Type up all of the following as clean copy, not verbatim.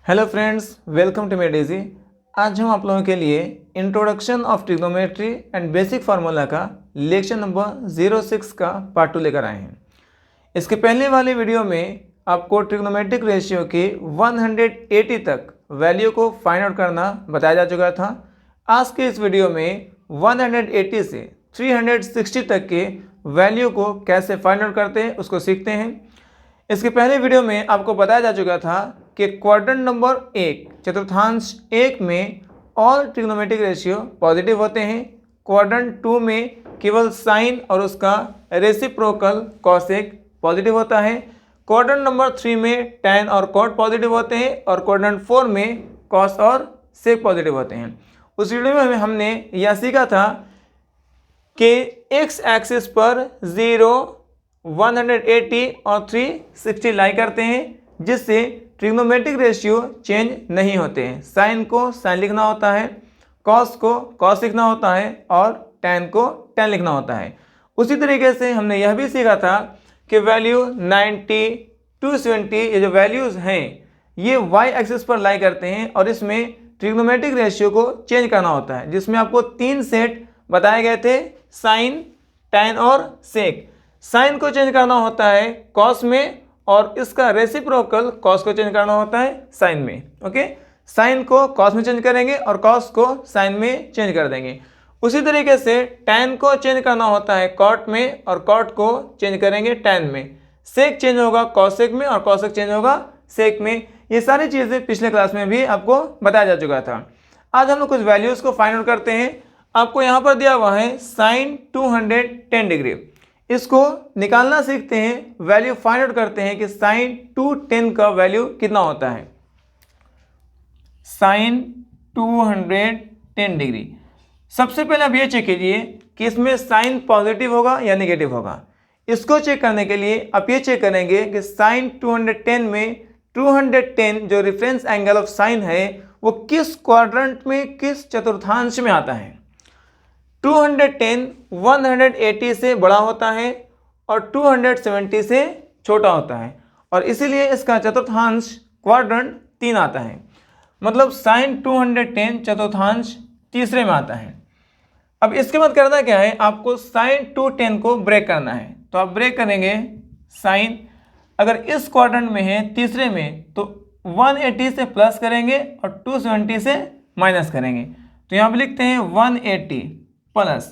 Hello friends, welcome to Made Easy. आज हम आप लोगों के लिए introduction of trigonometry and basic formula का लेक्चर नंबर 06 का पार्ट 2 लेकर आए हैं। इसके पहले वाले वीडियो में आपको ट्रिग्नोमेट्रिक रेशियो के 180 तक वैल्यू को फाइंड आउट करना बताया जा चुका था। आज के इस वीडियो में 180 से 360 तक के वैल्यू को कैसे फाइंड आउट करते हैं उसको सीखते हैं। इसके पहले वीडियो में आपको बताया जा चुका था कि क्वाड्रेंट नंबर 1 चतुर्थांश 1 में ऑल ट्रिग्नोमेट्रिक रेशियो पॉजिटिव होते हैं। क्वाड्रेंट 2 में केवल साइन और उसका रेसिप्रोकल कॉसेक पॉजिटिव होता है। क्वाड्रेंट नंबर 3 में टैन और कॉट पॉजिटिव होते हैं और क्वाड्रेंट 4 में कॉस और सेक पॉजिटिव होते हैं। उस वीडियो में हमने यह सीखा था कि एक्स एक्सिस पर 0, 180 और 360 लाई करते हैं, जिससे ट्रिग्नोमेट्रिक रेशियो चेंज नहीं होते हैं। साइन को साइन लिखना होता है, कॉस को कॉस लिखना होता है और टैन को टैन लिखना होता है। उसी तरीके से हमने यह भी सीखा था कि वैल्यू 90, 270 ये जो वैल्यूज़ हैं ये वाई एक्सिस पर लाई करते हैं और इसमें ट्रिग्नोमेट्रिक रेशियो को चेंज करना होता है, जिसमें आपको 3 सेट बताए गए थे, साइन, टैन और सेक। साइन को चेंज करना होता है कॉस में और इसका रेसिप्रोकल कॉस को चेंज करना होता है साइन में। ओके, साइन को कॉस में चेंज करेंगे और कॉस को साइन में चेंज कर देंगे। उसी तरीके से टैन को चेंज करना होता है कॉट में और कॉट को चेंज करेंगे टैन में। सेक चेंज होगा कॉसेक में और कॉसेक चेंज होगा सेक में। ये सारी चीज़ें पिछले क्लास में भी आपको बताया जा चुका था। आज हम लोग कुछ वैल्यूज़ को फाइंड आउट करते हैं। आपको यहाँ पर दिया हुआ है साइन 210 डिग्री, इसको निकालना सीखते हैं, वैल्यू फाइंड आउट करते हैं कि साइन 210 का वैल्यू कितना होता है। साइन 210 डिग्री, सबसे पहले आप ये चेक कीजिए कि इसमें साइन पॉजिटिव होगा या नेगेटिव होगा। इसको चेक करने के लिए आप ये चेक करेंगे कि साइन 210 में 210 जो रेफरेंस एंगल ऑफ साइन है वो किस क्वाड्रेंट में, किस चतुर्थांश में आता है। 210 180 से बड़ा होता है और 270 से छोटा होता है और इसीलिए इसका चतुर्थांश क्वाड्रेंट 3 आता है। मतलब साइन 210 चतुर्थांश तीसरे में आता है। अब इसके बाद करना क्या है, आपको साइन 210 को ब्रेक करना है। तो आप ब्रेक करेंगे साइन, अगर इस क्वाड्रेंट में है तीसरे में तो 180 से प्लस करेंगे और 270 से माइनस करेंगे। तो यहाँ पे लिखते हैं 180 प्लस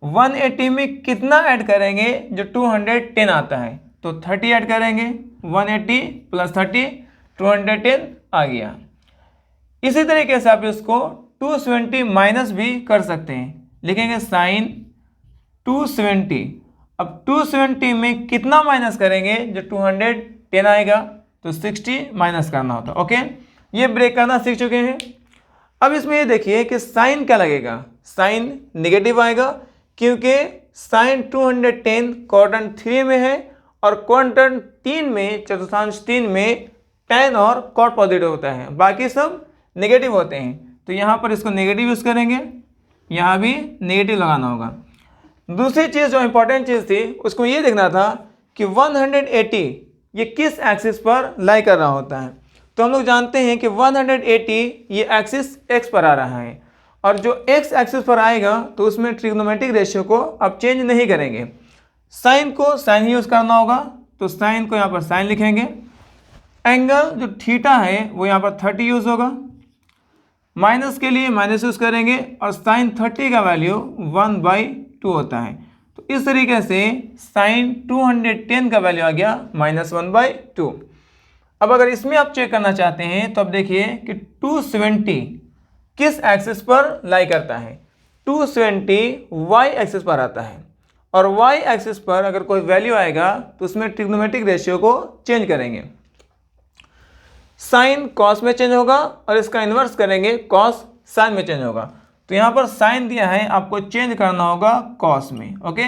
180 में कितना ऐड करेंगे, जो 210 आता है तो 30 ऐड करेंगे। 180 प्लस 30 210 आ गया। इसी तरीके से आप इसको 270 माइनस भी कर सकते हैं, लिखेंगे साइन 270। अब 270 में कितना माइनस करेंगे, जो 210 आएगा तो 60 माइनस करना होता। ओके, ये ब्रेक करना सीख चुके हैं। अब इसमें ये देखिए कि साइन क्या लगेगा, साइन नेगेटिव आएगा क्योंकि साइन 210 क्वाड्रेंट 3 में है और क्वाड्रेंट 3 में, चतुर्थांश 3 में टैन और कॉट पॉजिटिव होता है, बाकी सब नेगेटिव होते हैं। तो यहाँ पर इसको नेगेटिव यूज़ करेंगे, यहाँ भी नेगेटिव लगाना होगा। दूसरी चीज़ जो इंपॉर्टेंट चीज़ थी उसको ये देखना था कि 180 ये किस एक्सिस पर लाई कर रहा होता है। तो हम लोग जानते हैं कि 180 ये एक्सिस एक्स पर आ रहा है और जो एक्स एक्सिस पर आएगा तो उसमें ट्रिग्नोमेट्रिक रेशियो को अब चेंज नहीं करेंगे। साइन को साइन ही यूज़ करना होगा, तो साइन को यहाँ पर साइन लिखेंगे। एंगल जो थीटा है वो यहाँ पर 30 यूज़ होगा। माइनस के लिए माइनस यूज़ करेंगे और साइन 30 का वैल्यू 1/2 होता है। तो इस तरीके से साइन 210 का वैल्यू आ गया -1/2। अब अगर इसमें आप चेक करना चाहते हैं तो अब देखिए कि 270 किस एक्सिस पर लाई करता है। 270 वाई एक्सिस पर आता है और वाई एक्सिस पर अगर कोई वैल्यू आएगा तो उसमें ट्रिग्नोमेट्रिक रेशियो को चेंज करेंगे। साइन कॉस में चेंज होगा और इसका इन्वर्स करेंगे, कॉस साइन में चेंज होगा। तो यहाँ पर साइन दिया है, आपको चेंज करना होगा कॉस में। ओके,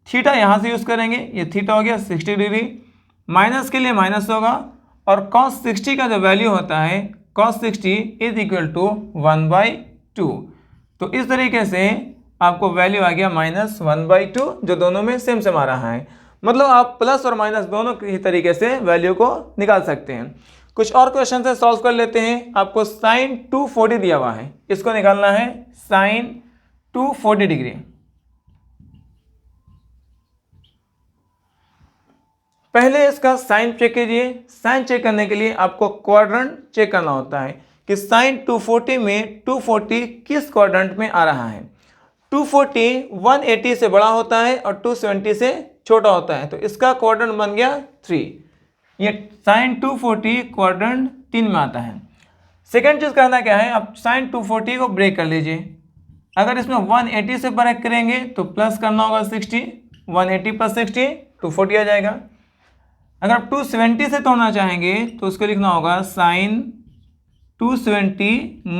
थीटा यहाँ से यूज़ करेंगे, ये थीटा हो गया 60 डिग्री। माइनस के लिए माइनस होगा और cos 60 का जो वैल्यू होता है cos 60 इज इक्वल टू 1/2। तो इस तरीके से आपको वैल्यू आ गया -1/2, जो दोनों में सेम सेम आ रहा है। मतलब आप प्लस और माइनस दोनों ही तरीके से वैल्यू को निकाल सकते हैं। कुछ और क्वेश्चन से सॉल्व कर लेते हैं। आपको साइन 240 दिया हुआ है, इसको निकालना है साइन 240 डिग्री। पहले इसका साइन चेक कीजिए। साइन चेक करने के लिए आपको क्वाड्रेंट चेक करना होता है कि साइन 240 में 240 किस क्वाड्रेंट में आ रहा है। 240 180 से बड़ा होता है और 270 से छोटा होता है, तो इसका क्वाड्रेंट बन गया 3। ये साइन 240 क्वाड्रेंट 3 में आता है। सेकेंड चीज़ करना क्या है, आप साइन 240 को ब्रेक कर लीजिए। अगर इसमें 180 से ब्रेक करेंगे तो प्लस करना होगा 60, 180 प्लस 60 240 आ जाएगा। अगर आप 270 से तोड़ना चाहेंगे तो उसको लिखना होगा साइन 270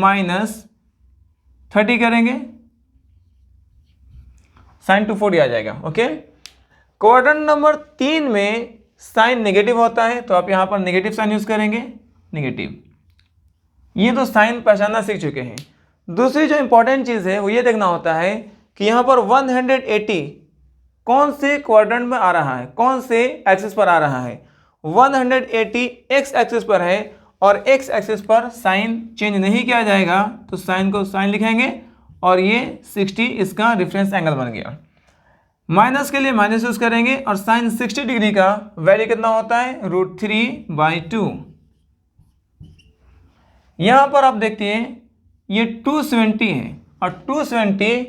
माइनस 30 करेंगे, साइन 240 आ जाएगा। ओके, क्वाड्रेंट नंबर 3 में साइन नेगेटिव होता है, तो आप यहाँ पर नेगेटिव साइन यूज करेंगे, नेगेटिव। ये तो साइन पहचानना सीख चुके हैं। दूसरी जो इंपॉर्टेंट चीज़ है वो ये देखना होता है कि यहाँ पर 180 कौन से क्वाड्रेंट में आ रहा है, कौन से एक्सिस पर आ रहा है। 180 एक्स एक्सिस पर है और एक्स एक्सिस पर साइन चेंज नहीं किया जाएगा, तो साइन को साइन लिखेंगे और ये 60 इसका रेफरेंस एंगल बन गया। माइनस के लिए माइनस यूज करेंगे और साइन 60 डिग्री का वैल्यू कितना होता है, √3/2। यहाँ पर आप देखते हैं ये 270 है और 270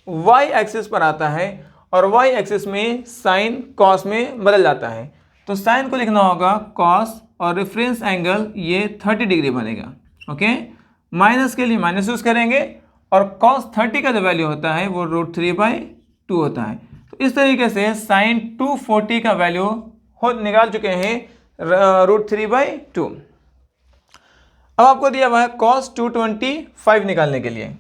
वाई एक्सिस पर आता है और वाई एक्सिस में साइन कॉस में बदल जाता है, तो साइन को लिखना होगा कॉस और रेफरेंस एंगल ये 30 डिग्री बनेगा। ओके, माइनस के लिए माइनस यूज करेंगे और कॉस 30 का जो वैल्यू होता है वो √3/2 होता है। तो इस तरीके से साइन 240 का वैल्यू निकाल चुके हैं √3/2। अब आपको दिया हुआ है cos 225 निकालने के लिए।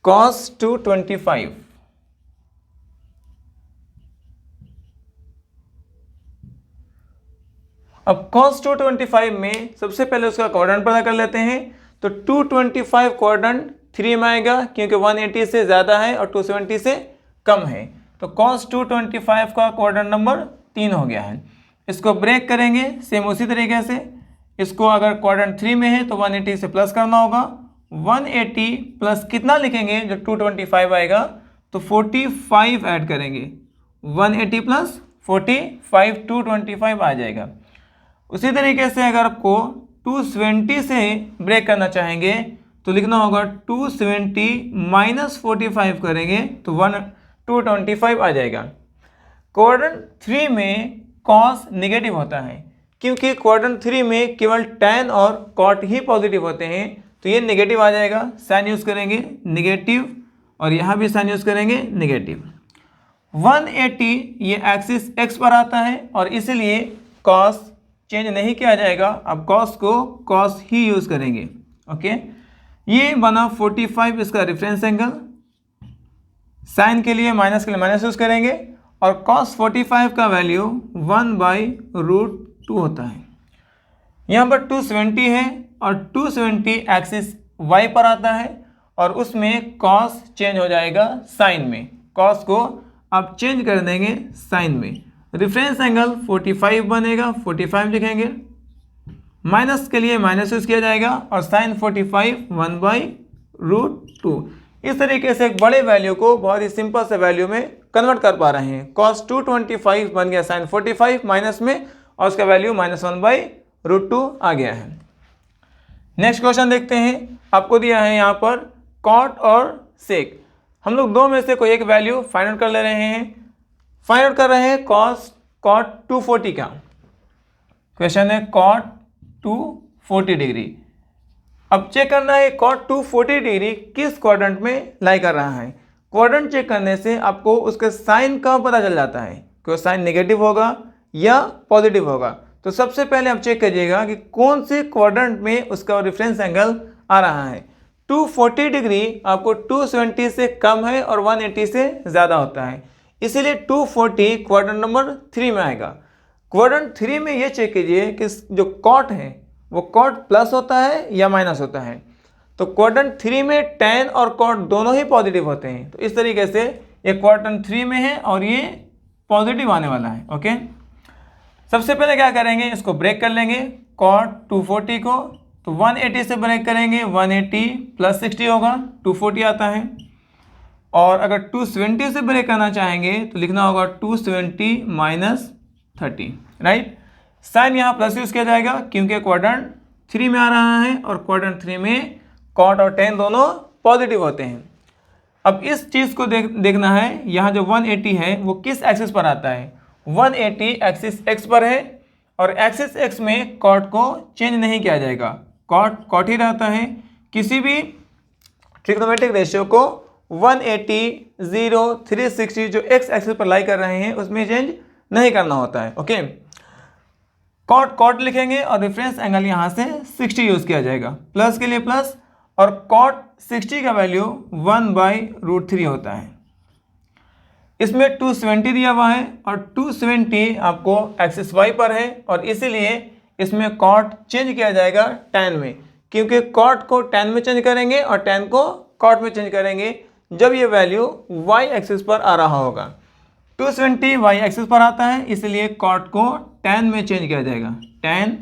cos 225 अब cos 225 में सबसे पहले उसका क्वाड्रेंट पता कर लेते हैं। तो 225 क्वाड्रेंट 3 में आएगा क्योंकि 180 से ज़्यादा है और 270 से कम है, तो cos 225 का क्वाड्रेंट नंबर 3 हो गया है। इसको ब्रेक करेंगे सेम उसी तरीके से। इसको अगर क्वाड्रेंट 3 में है तो 180 से प्लस करना होगा, 180 प्लस कितना लिखेंगे जो 225 आएगा, तो 45 ऐड करेंगे, 180 प्लस 45 225 आ जाएगा। उसी तरीके से अगर आपको 270 से ब्रेक करना चाहेंगे तो लिखना होगा 270 माइनस 45 करेंगे तो 225 आ जाएगा। क्वाड्रेंट 3 में कॉस नेगेटिव होता है क्योंकि क्वाड्रेंट 3 में केवल tan और cot ही पॉजिटिव होते हैं, तो ये नेगेटिव आ जाएगा। साइन यूज करेंगे नेगेटिव और यहाँ भी साइन यूज करेंगे नेगेटिव। 180 ये एक्सिस x पर आता है और इसलिए कॉस चेंज नहीं किया जाएगा, अब कॉस को कॉस ही यूज करेंगे। ओके, ये बना 45 इसका रेफरेंस एंगल। साइन के लिए माइनस के लिए माइनस यूज करेंगे और कॉस 45 का वैल्यू 1/√2 होता है। यहाँ पर 270 है और 270 एक्सिस y पर आता है और उसमें कॉस चेंज हो जाएगा साइन में। कॉस को आप चेंज कर देंगे साइन में, रेफरेंस एंगल 45 बनेगा, 45 लिखेंगे। माइनस के लिए माइनस यूज किया जाएगा और साइन 45 1/√2। इस तरीके से एक बड़े वैल्यू को बहुत ही सिंपल से वैल्यू में कन्वर्ट कर पा रहे हैं। cos 225 बन गया साइन 45 माइनस में और उसका वैल्यू -1/√2 आ गया है। नेक्स्ट क्वेश्चन देखते हैं। आपको दिया है यहाँ पर cot और sec, हम लोग दो में से कोई एक वैल्यू फाइंड आउट कर ले रहे हैं। फाइंड आउट कर रहे हैं cot 240 का। क्वेश्चन है cot 240 डिग्री। अब चेक करना है cot 240 डिग्री किस क्वाड्रेंट में लाई कर रहा है। क्वाड्रेंट चेक करने से आपको उसका साइन का पता चल जाता है कि वो साइन नेगेटिव होगा या पॉजिटिव होगा। तो सबसे पहले आप चेक करिएगा कि कौन से क्वाड्रेंट में उसका रेफरेंस एंगल आ रहा है। 240 डिग्री आपको 270 से कम है और 180 से ज़्यादा होता है, इसीलिए 240 क्वाड्रेंट नंबर 3 में आएगा। क्वाड्रेंट 3 में ये चेक कीजिए कि जो कॉट है वो कॉट प्लस होता है या माइनस होता है। तो क्वाड्रेंट 3 में tan और कॉट दोनों ही पॉजिटिव होते हैं। तो इस तरीके से ये क्वाड्रेंट 3 में है और ये पॉजिटिव आने वाला है। ओके, सबसे पहले क्या करेंगे, इसको ब्रेक कर लेंगे कॉट 240 को। तो 180 से ब्रेक करेंगे, 180 प्लस 60 होगा, 240 आता है। और अगर 270 से ब्रेक करना चाहेंगे तो लिखना होगा 270 माइनस 30, राइट। साइन यहाँ प्लस यूज किया जाएगा क्योंकि क्वाड्रेंट 3 में आ रहा है और क्वाड्रेंट 3 में कॉट और tan दोनों पॉजिटिव होते हैं। अब इस चीज़ को देखना है, यहाँ जो 180 है वो किस एक्सिस पर आता है। 180 एक्सिस x पर है और एक्सिस x में कॉट को चेंज नहीं किया जाएगा, कॉट कॉट ही रहता है। किसी भी ट्रिग्नोमेट्रिक रेशियो को 180, 0, 360 जो x एक्सिस पर लाई कर रहे हैं उसमें चेंज नहीं करना होता है। ओके, कॉट कॉट लिखेंगे और रेफरेंस एंगल यहाँ से 60 यूज़ किया जाएगा, प्लस के लिए प्लस, और कॉट 60 का वैल्यू 1/√3 होता है। इसमें 270 दिया हुआ है और 270 आपको एक्सिस y पर है और इसीलिए इसमें कॉट चेंज किया जाएगा tan में, क्योंकि कॉट को tan में चेंज करेंगे और tan को कॉट में चेंज करेंगे जब ये वैल्यू y एक्सिस पर आ रहा होगा। 270 y एक्सिस पर आता है इसलिए कॉट को tan में चेंज किया जाएगा। tan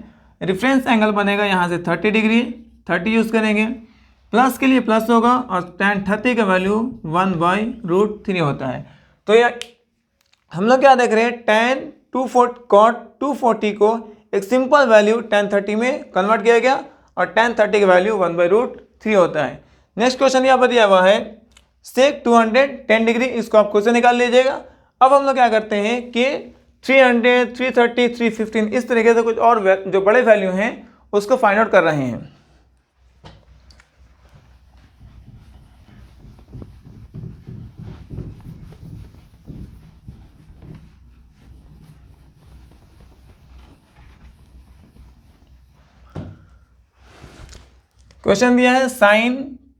रेफरेंस एंगल बनेगा यहाँ से 30 डिग्री, 30 यूज़ करेंगे, प्लस के लिए प्लस होगा और tan 30 का वैल्यू 1/√3 होता है। तो ये हम लोग क्या देख रहे हैं, tan 240 cot 240 को एक सिंपल वैल्यू tan 30 में कन्वर्ट किया गया और tan 30 का वैल्यू 1/√3 होता है। नेक्स्ट क्वेश्चन यहाँ पर दिया हुआ है sec 210 डिग्री, इसको आप खुद से निकाल लीजिएगा। अब हम लोग क्या करते हैं कि 300, 330, 315 इस तरीके से कुछ और जो बड़े वैल्यू हैं उसको फाइंड आउट कर रहे हैं। क्वेश्चन दिया है साइन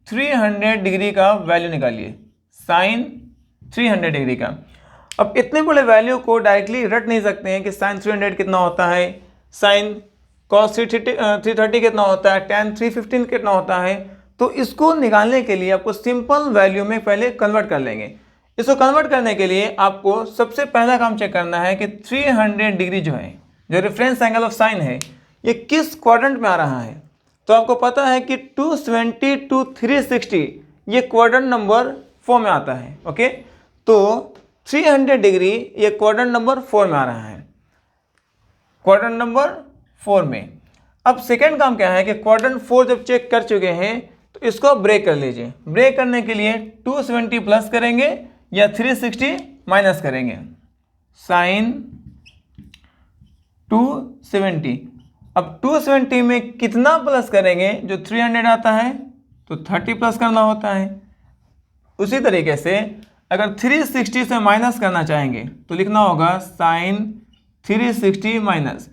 300 डिग्री का वैल्यू निकालिए, साइन 300 डिग्री का। अब इतने बड़े वैल्यू को डायरेक्टली रट नहीं सकते हैं कि साइन 300 कितना होता है, साइन कॉस 330 कितना होता है, tan 315 कितना होता है। तो इसको निकालने के लिए आपको सिंपल वैल्यू में पहले कन्वर्ट कर लेंगे। इसको कन्वर्ट करने के लिए आपको सबसे पहला काम चेक करना है कि 300 डिग्री जो है, जो रेफरेंस एंगल ऑफ साइन है, ये किस क्वाड्रेंट में आ रहा है। तो आपको पता है कि 270 to 360 ये क्वाड्रेंट नंबर 4 में आता है। ओके, तो 300 डिग्री ये क्वाड्रेंट नंबर 4 में आ रहा है, क्वाड्रेंट नंबर 4 में। अब सेकंड काम क्या है कि क्वाड्रेंट 4 जब चेक कर चुके हैं तो इसको ब्रेक कर लीजिए। ब्रेक करने के लिए 270 प्लस करेंगे या 360 माइनस करेंगे, साइन 270। अब 270 में कितना प्लस करेंगे, जो 300 आता है तो 30 प्लस करना होता है। उसी तरीके से अगर 360 से माइनस करना चाहेंगे तो लिखना होगा साइन 360 माइनस।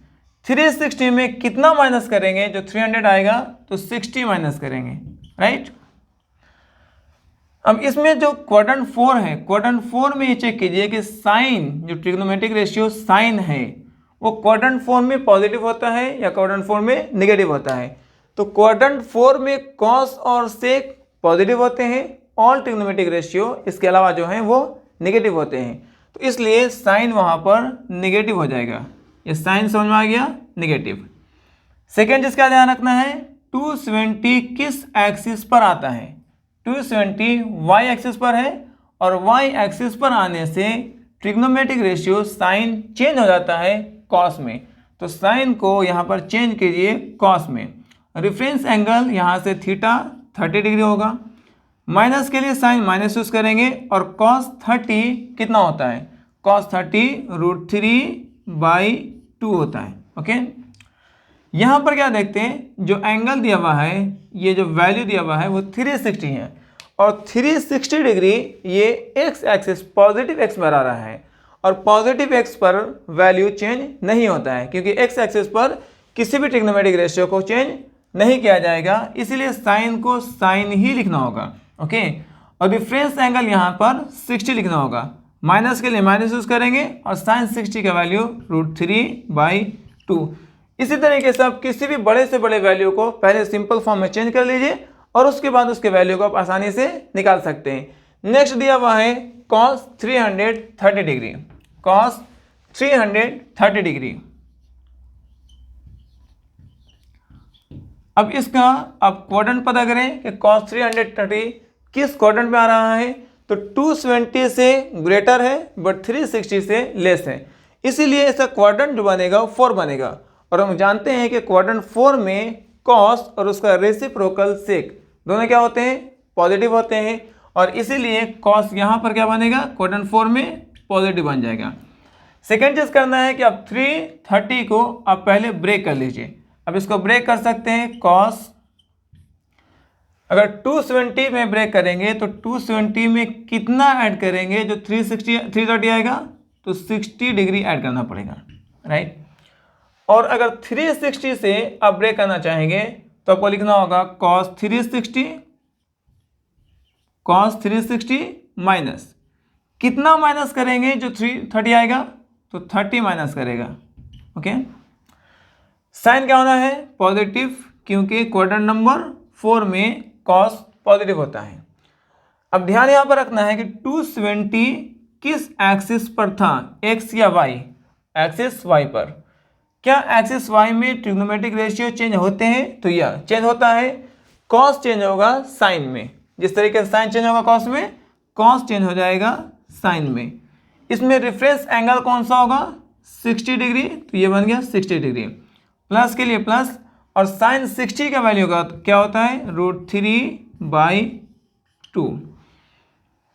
360 में कितना माइनस करेंगे, जो 300 आएगा तो 60 माइनस करेंगे, राइट। अब इसमें जो क्वाड्रेंट 4 है, क्वाड्रेंट 4 में ये चेक कीजिए कि साइन, जो ट्रिग्नोमेट्रिक रेशियो साइन है, वो क्वाड्रेंट 4 में पॉजिटिव होता है या क्वाड्रेंट 4 में नेगेटिव होता है। तो क्वाड्रेंट 4 में कॉस और सेक पॉजिटिव होते हैं, ऑल ट्रिग्नोमेट्रिक रेशियो इसके अलावा जो हैं वो नेगेटिव होते हैं। तो इसलिए साइन वहाँ पर नेगेटिव हो जाएगा। ये साइन समझ में आ गया, नेगेटिव। सेकेंड जिसका ध्यान रखना है, 270 किस एक्सिस पर आता है। 270 वाई एक्सिस पर है और वाई एक्सिस पर आने से ट्रिग्नोमेट्रिक रेशियो साइन चेंज हो जाता है कॉस में। तो साइन को यहाँ पर चेंज कीजिए कॉस में। रेफरेंस एंगल यहाँ से थीटा 30 डिग्री होगा, माइनस के लिए साइन माइनस यूज करेंगे और कॉस 30 कितना होता है, कॉस 30√3/2 होता है। ओके, यहाँ पर क्या देखते हैं, जो एंगल दिया हुआ है, ये जो वैल्यू दिया हुआ है वो 360 है और 360 डिग्री ये एक्स एक्सिस पॉजिटिव एक्स पर आ रहा है और पॉजिटिव एक्स पर वैल्यू चेंज नहीं होता है क्योंकि एक्स एक्सिस पर किसी भी ट्रिग्नोमेट्रिक रेशियो को चेंज नहीं किया जाएगा, इसीलिए साइन को साइन ही लिखना होगा। ओके, और डिफरेंस एंगल यहाँ पर 60 लिखना होगा, माइनस के लिए माइनस यूज करेंगे और साइन 60 का वैल्यू √3/2। इसी तरीके से आप किसी भी बड़े से बड़े वैल्यू को पहले सिंपल फॉर्म में चेंज कर लीजिए और उसके बाद उसके वैल्यू को आप आसानी से निकाल सकते हैं। नेक्स्ट दिया हुआ है cos 330 डिग्री, cos 330 डिग्री। अब इसका आप क्वाड्रेंट पता करें कि cos 330 किस क्वाड्रेंट में आ रहा है, तो 270 से ग्रेटर है बट 360 से लेस है, इसीलिए इसका क्वाड्रेंट जो बनेगा वो 4 बनेगा। और हम जानते हैं कि क्वाड्रेंट 4 में cos और उसका रेसिप्रोकल sec दोनों क्या होते हैं, पॉजिटिव होते हैं, और इसीलिए cos यहाँ पर क्या बनेगा, क्वाड्रेंट 4 में पॉजिटिव बन जाएगा। सेकेंड चीज करना है कि आप 330 को आप पहले ब्रेक कर लीजिए। अब इसको ब्रेक कर सकते हैं, cos अगर 270 में ब्रेक करेंगे तो 270 में कितना ऐड करेंगे, जो 330 आएगा तो 60 डिग्री ऐड करना पड़ेगा, राइट। और अगर 360 से आप ब्रेक करना चाहेंगे तो आपको लिखना होगा cos 360 माइनस कितना माइनस करेंगे, जो 330 आएगा तो 30 माइनस करेगा, ओके। साइन क्या होना है, पॉजिटिव, क्योंकि क्वाड्रेंट नंबर 4 में cos पॉजिटिव होता है। अब ध्यान यहाँ पर रखना है कि 270 किस एक्सिस पर था, x या y, एक्सिस y पर। क्या एक्सिस y में ट्रिग्नोमेट्रिक रेशियो चेंज होते हैं, तो यह चेंज होता है, cos चेंज होगा साइन में, जिस तरीके से साइन चेंज होगा cos में, cos चेंज हो जाएगा साइन में। इसमें रेफरेंस एंगल कौन सा होगा, 60 डिग्री, तो ये बन गया 60 डिग्री, प्लस के लिए प्लस, और साइन 60 का वैल्यू का क्या होता है, √3/2।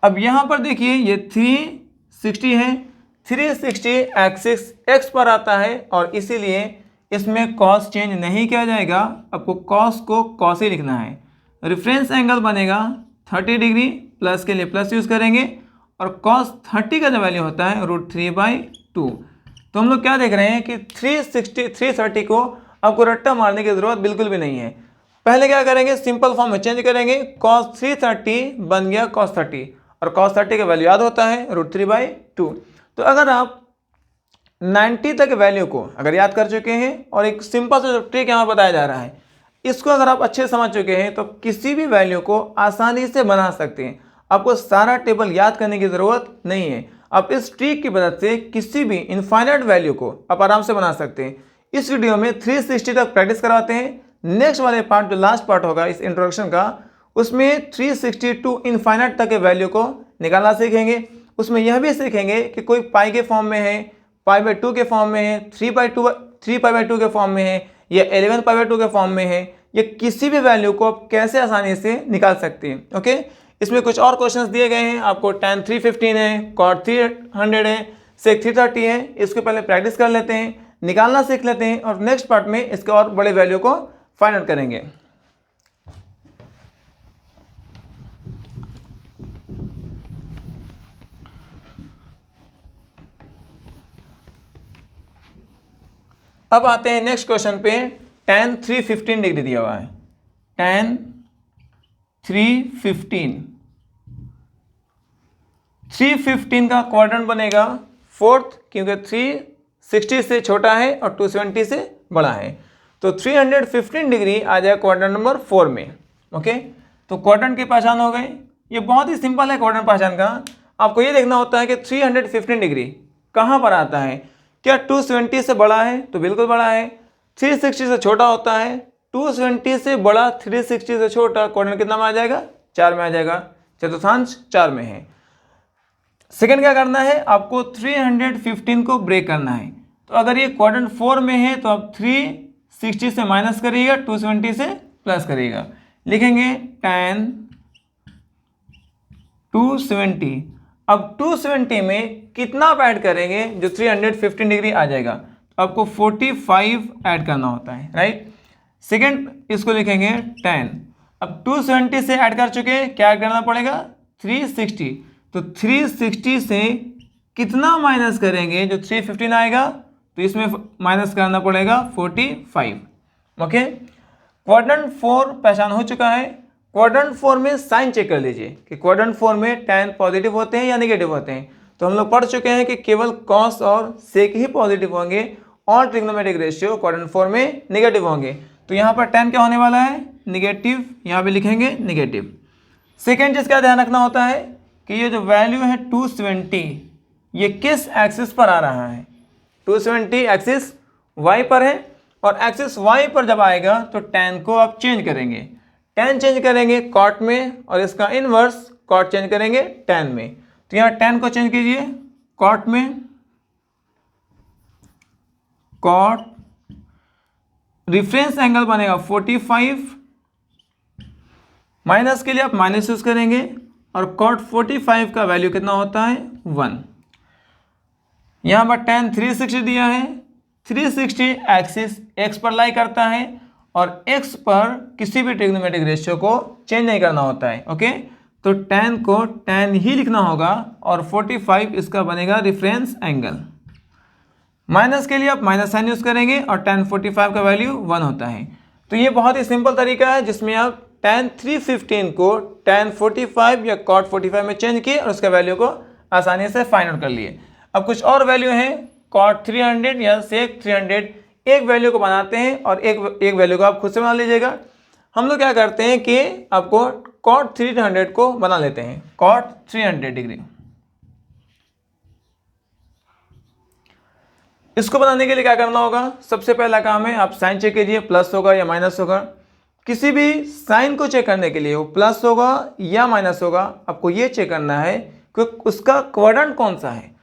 अब यहाँ पर देखिए ये 360 है, 360 एक्सिस x पर आता है और इसीलिए इसमें cos चेंज नहीं किया जाएगा, आपको cos को cos ही लिखना है। रेफरेंस एंगल बनेगा 30 डिग्री, प्लस के लिए प्लस यूज़ करेंगे, और cos 30 का जो वैल्यू होता है √3/2। तो हम लोग क्या देख रहे हैं कि 330 को आपको रट्टा मारने की ज़रूरत बिल्कुल भी नहीं है। पहले क्या करेंगे, सिंपल फॉर्म में चेंज करेंगे, cos 330 बन गया cos 30, और cos 30 का वैल्यू याद होता है √3/2। तो अगर आप 90 तक वैल्यू को अगर याद कर चुके हैं और एक सिंपल सा ट्रिक यहाँ बताया जा रहा है, इसको अगर आप अच्छे से समझ चुके हैं तो किसी भी वैल्यू को आसानी से बना सकते हैं। आपको सारा टेबल याद करने की ज़रूरत नहीं है, आप इस ट्रिक की मदद से किसी भी इनफाइनाइट वैल्यू को आप आराम से बना सकते हैं। इस वीडियो में 360 तक प्रैक्टिस करवाते हैं। नेक्स्ट वाले पार्ट, जो लास्ट पार्ट होगा इस इंट्रोडक्शन का, उसमें 360 टू इनफाइनाइट तक के वैल्यू को निकालना सीखेंगे। उसमें यह भी सीखेंगे कि कोई पाई के फॉर्म में है, π/2 के फॉर्म में है, 3π/2 के फॉर्म में है, या 11π/2 के फॉर्म में है, या किसी भी वैल्यू को आप कैसे आसानी से निकाल सकते हैं, ओके। इसमें कुछ और क्वेश्चंस दिए गए हैं आपको, tan 315 है, cot 300 है, sec 330 है। इसको पहले प्रैक्टिस कर लेते हैं, निकालना सीख लेते हैं, और नेक्स्ट पार्ट में इसके और बड़े वैल्यू को फाइंड आउट करेंगे। अब आते हैं नेक्स्ट क्वेश्चन पे। tan 315 डिग्री दिया हुआ है, tan 315 का क्वाड्रेंट बनेगा 4th, क्योंकि 360 से छोटा है और 270 से बड़ा है, तो 315 डिग्री आ जाएगा क्वाड्रेंट नंबर 4 में, ओके। तो क्वाड्रेंट की पहचान हो गई। ये बहुत ही सिंपल है क्वाड्रेंट पहचान का। आपको ये देखना होता है कि 315 डिग्री कहाँ पर आता है। क्या 270 से बड़ा है, तो बिल्कुल बड़ा है। 360 से छोटा होता है, 270 से बड़ा, 360 से छोटा, क्वाड्रेंट कितना में आ जाएगा, 4 में आ जाएगा, चतुर्थांश 4 में है। सेकंड क्या करना है, आपको 315 को ब्रेक करना है। तो अगर ये क्वाड्रेंट 4 में है तो आप 360 से माइनस करिएगा, 270 से प्लस करिएगा, लिखेंगे tan 270। अब 270 में कितना आप ऐड करेंगे, जो 315 डिग्री आ जाएगा, तो आपको 45 ऐड करना होता है, राइट। सेकंड इसको लिखेंगे tan। अब 270 से ऐड कर चुके, क्या ऐड करना पड़ेगा, 360। तो 360 से कितना माइनस करेंगे, जो 315 आएगा, तो इसमें माइनस करना पड़ेगा 45, ओके। क्वाड्रेंट 4 पहचान हो चुका है। क्वाड्रेंट 4 में साइन चेक कर लीजिए कि क्वाड्रेंट 4 में tan पॉजिटिव होते हैं या नेगेटिव होते हैं। तो हम लोग पढ़ चुके हैं कि केवल cos और sec ही पॉजिटिव होंगे, ऑल ट्रिग्नोमेट्रिक रेशियो क्वाड्रेंट 4 में नेगेटिव होंगे। तो यहाँ पर tan क्या होने वाला है, नेगेटिव, यहाँ पे लिखेंगे नेगेटिव। सेकेंड चीज़ क्या ध्यान रखना होता है कि ये जो वैल्यू है 270 ये किस एक्सिस पर आ रहा है, 270 एक्सिस y पर है, और एक्सिस y पर जब आएगा तो tan को आप चेंज करेंगे, tan चेंज करेंगे cot में, और इसका इनवर्स cot चेंज करेंगे tan में। तो यहाँ tan को चेंज कीजिए cot में, cot रिफरेंस एंगल बनेगा 45, माइनस के लिए आप माइनस यूज करेंगे, और cot 45 का वैल्यू कितना होता है 1। यहाँ पर tan 360 दिया है, 360 एक्सिस x पर लाई करता है, और x पर किसी भी ट्रिग्नोमेट्रिक रेशियो को चेंज नहीं करना होता है। ओके, तो tan को tan ही लिखना होगा, और 45 इसका बनेगा रिफरेंस एंगल। माइनस के लिए आप माइनस साइन यूज करेंगे, और tan 45 का वैल्यू 1 होता है। तो ये बहुत ही सिंपल तरीका है जिसमें आप tan 315 को tan 45 या cot 45 में चेंज किए और उसके वैल्यू को आसानी से फाइंड आउट कर लिए। अब कुछ और वैल्यू हैं, cot 300 या sec 300, एक वैल्यू को बनाते हैं और एक वैल्यू को आप खुद से बना लीजिएगा। हम लोग क्या करते हैं कि आपको cot 300 को बना लेते हैं, cot 300 डिग्री। इसको बनाने के लिए क्या करना होगा, सबसे पहला काम है आप साइन चेक कीजिए, प्लस होगा या माइनस होगा। किसी भी साइन को चेक करने के लिए वो प्लस होगा या माइनस होगा, आपको ये चेक करना है कि उसका क्वाड्रेंट कौन सा है।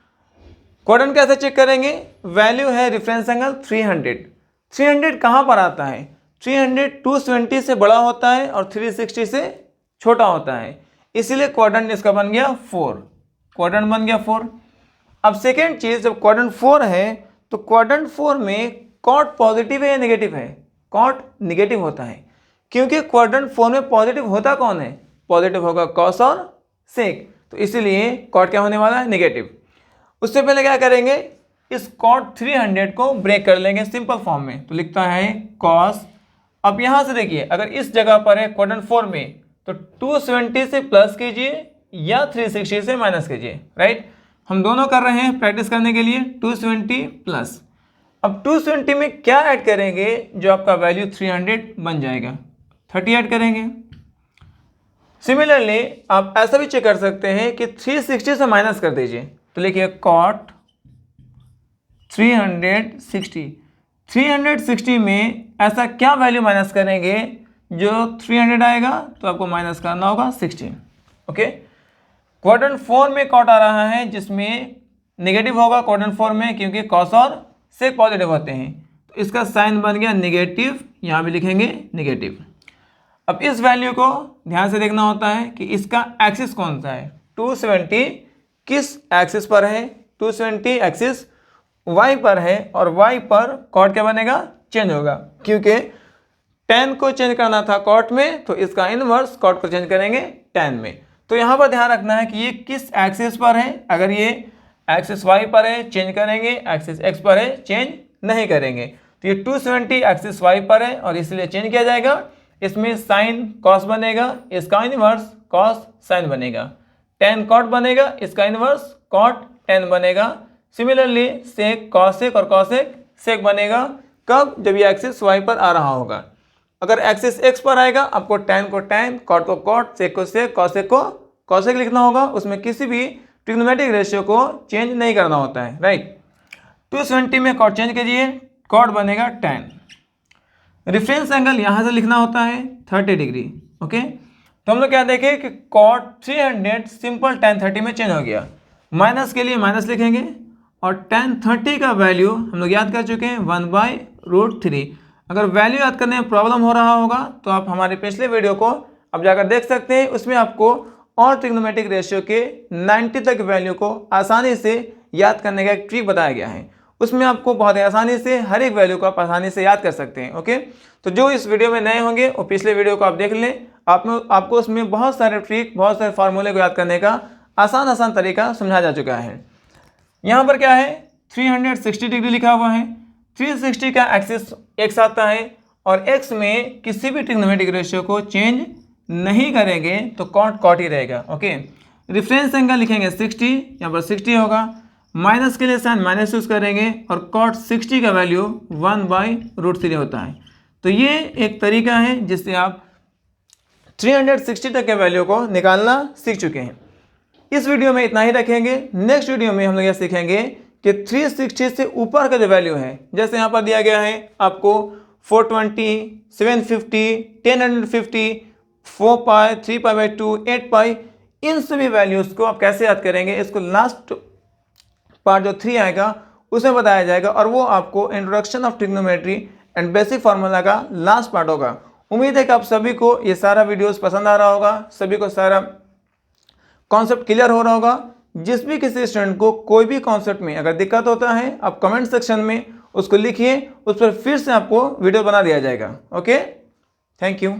क्वाड्रेंट कैसे चेक करेंगे, वैल्यू है रेफरेंस एंगल 300। 300 कहाँ पर आता है, 300 270 से बड़ा होता है और 360 से छोटा होता है, इसीलिए क्वाड्रेंट इसका बन गया 4, क्वाड्रेंट बन गया 4। अब सेकेंड चीज़, जब क्वाड्रेंट 4 है तो क्वाड्रेंट 4 में cot पॉजिटिव है या नेगेटिव है, cot नेगेटिव होता है, क्योंकि क्वाड्रेंट 4 में पॉजिटिव होता कौन है, पॉजिटिव होगा cos और sec, तो इसीलिए cot क्या होने वाला है, नेगेटिव। उससे पहले क्या करेंगे, इस cot 300 को ब्रेक कर लेंगे सिंपल फॉर्म में, तो लिखता है cos। अब यहाँ से देखिए, अगर इस जगह पर है क्वाड्रेंट 4 में तो 270 से प्लस कीजिए या 360 से माइनस कीजिए, राइट। हम दोनों कर रहे हैं प्रैक्टिस करने के लिए, 270 प्लस। अब 270 में क्या ऐड करेंगे, जो आपका वैल्यू 300 बन जाएगा, 30 ऐड करेंगे। सिमिलरली आप ऐसा भी चेक कर सकते हैं कि 360 से माइनस कर दीजिए, तो लिखिए cot 360। 360 में ऐसा क्या वैल्यू माइनस करेंगे जो 300 आएगा, तो आपको माइनस करना होगा 60। ओके, क्वाड्रेंट 4 में cot आ रहा है जिसमें नेगेटिव होगा क्वाड्रेंट 4 में, क्योंकि cos और sec पॉजिटिव होते हैं, तो इसका साइन बन गया नेगेटिव, यहाँ भी लिखेंगे नेगेटिव। अब इस वैल्यू को ध्यान से देखना होता है कि इसका एक्सिस कौन सा है, 270 किस एक्सिस पर है, 270 एक्सिस y पर है, और y पर cot क्या बनेगा, चेंज होगा, क्योंकि tan को चेंज करना था cot में, तो इसका इनवर्स cot को चेंज करेंगे tan में। तो यहाँ पर ध्यान रखना है कि ये किस एक्सिस पर है, अगर ये एक्सिस y पर है चेंज करेंगे, एक्सिस x पर है चेंज नहीं करेंगे। तो ये 270 एक्सिस y पर है और इसलिए चेंज किया जाएगा, इसमें साइन cos बनेगा, इसका इनवर्स cos साइन बनेगा, tan cot बनेगा, इसका इनवर्स cot tan बनेगा। सिमिलरली sec cos sec और cos sec sec बनेगा, कब, जब ये एक्सिस y पर आ रहा होगा। अगर एक्सिस x पर आएगा, आपको tan को tan, cot को cot, sec को sec, cos sec को cos sec लिखना होगा, उसमें किसी भी ट्रिग्नोमेट्रिक रेशियो को चेंज नहीं करना होता है, राइट। 270 में cot चेंज कीजिए, cot बनेगा tan। रेफरेंस एंगल यहाँ से लिखना होता है 30 डिग्री। ओके, तो हम लोग क्या देखें कि cot 300 सिंपल tan 30 में चेंज हो गया, माइनस के लिए माइनस लिखेंगे, और tan 30 का वैल्यू हम लोग याद कर चुके हैं 1/√3। अगर वैल्यू याद करने में प्रॉब्लम हो रहा होगा तो आप हमारे पिछले वीडियो को अब जाकर देख सकते हैं, उसमें आपको और ट्रिग्नोमेट्रिक रेशियो के 90 तक वैल्यू को आसानी से याद करने का एक ट्रिक बताया गया है, उसमें आपको बहुत ही आसानी से हर एक वैल्यू को आप आसानी से याद कर सकते हैं। ओके, तो जो इस वीडियो में नए होंगे वो पिछले वीडियो को आप देख लें, आपको उसमें बहुत सारे ट्रिक, बहुत सारे फार्मूले को याद करने का आसान तरीका समझाया जा चुका है। यहाँ पर क्या है, 360 डिग्री लिखा हुआ है, 360 का एक्सिस x आता है, और x में किसी भी ट्रिग्नोमेट्रिक रेशियो को चेंज नहीं करेंगे तो cot ही रहेगा। ओके, रेफरेंस एंगल लिखेंगे 60, यहाँ पर 60 होगा, माइनस के लिए साइन माइनस यूज़ करेंगे और कॉट 60 का वैल्यू 1/√3 होता है। तो ये एक तरीका है जिससे आप 360 तक के वैल्यू को निकालना सीख चुके हैं। इस वीडियो में इतना ही रखेंगे। नेक्स्ट वीडियो में हम लोग यह सीखेंगे कि 360 से ऊपर का जो वैल्यू है, जैसे यहाँ पर दिया गया है आपको 420, 750, 1050, 4π, 3π/2, 8π, इन सभी वैल्यूज़ को आप कैसे याद करेंगे, इसको लास्ट पार्ट जो 3 आएगा उसमें बताया जाएगा और वो आपको introduction of trigonometry and basic formula का लास्ट पार्ट होगा। उम्मीद है कि आप सभी को ये सारा वीडियोस पसंद आ रहा होगा, सभी को सारा कॉन्सेप्ट क्लियर हो रहा होगा। जिस भी किसी स्टूडेंट को कोई भी कॉन्सेप्ट में अगर दिक्कत होता है, आप कमेंट सेक्शन में उसको लिखिए, उस पर फिर से आपको वीडियो बना दिया जाएगा। Okay, thank you.